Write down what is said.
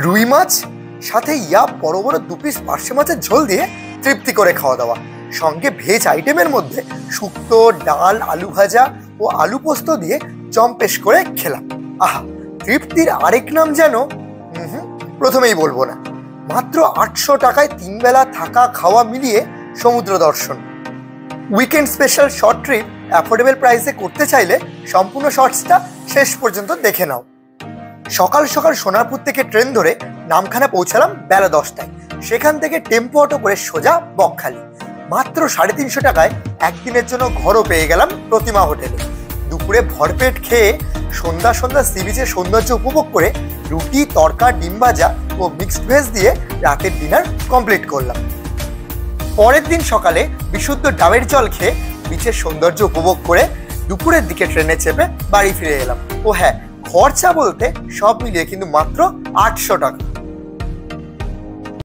রুই মাছ সাথে বড় বড় 2 পিস পার্শে মাছের ঝোল দিয়ে তৃপ্তি করে খাওয়া দাওয়া। সঙ্গে ভেজ আইটেমের মধ্যে শুক্তো, ডাল, আলু ভাজা ও আলু পোস্ত দিয়ে জম্পেশ করে খেলাম। আহা, তৃপ্তির আরেক নাম যেন প্রথমেই বলবো না। মাত্র 800 টাকায় 3 বেলা থাকা খাওয়া মিলিয়ে সমুদ্র দর্শন। Weekend special short trip affordable প্রাইসে করতে চাইলে সম্পূর্ণ শর্টসটা শেষ পর্যন্ত দেখে নাও। সকাল সকাল সোনারপুর থেকে ট্রেন ধরে নামখানা পৌঁছালাম বেলা 10টায়। সেখান থেকে টেম্পো অটো করে সোজা বকখালি। মাত্র 350 টাকায় একদিনের জন্য ঘরও পেয়ে গেলাম প্রতিমা হোটেলে। দুপুরে ভরপেট খেয়ে সন্ধ্যা সি বিচের সৌন্দর্য উপভোগ করে রুটি, তরকা, ডিম ভাজা ও মিক্সড ভেজ দিয়ে রাতের ডিনার কমপ্লিট করলাম। পরের দিন সকালে বিশুদ্ধ ডাবের জল খেয়ে বিচের সৌন্দর্য উপভোগ করে দুপুরের দিকে ট্রেনে চেপে বাড়ি ফিরে এলাম। ও হ্যাঁ, খরচা বলতে সব মিলিয়ে কিন্তু মাত্র 800 টাকা।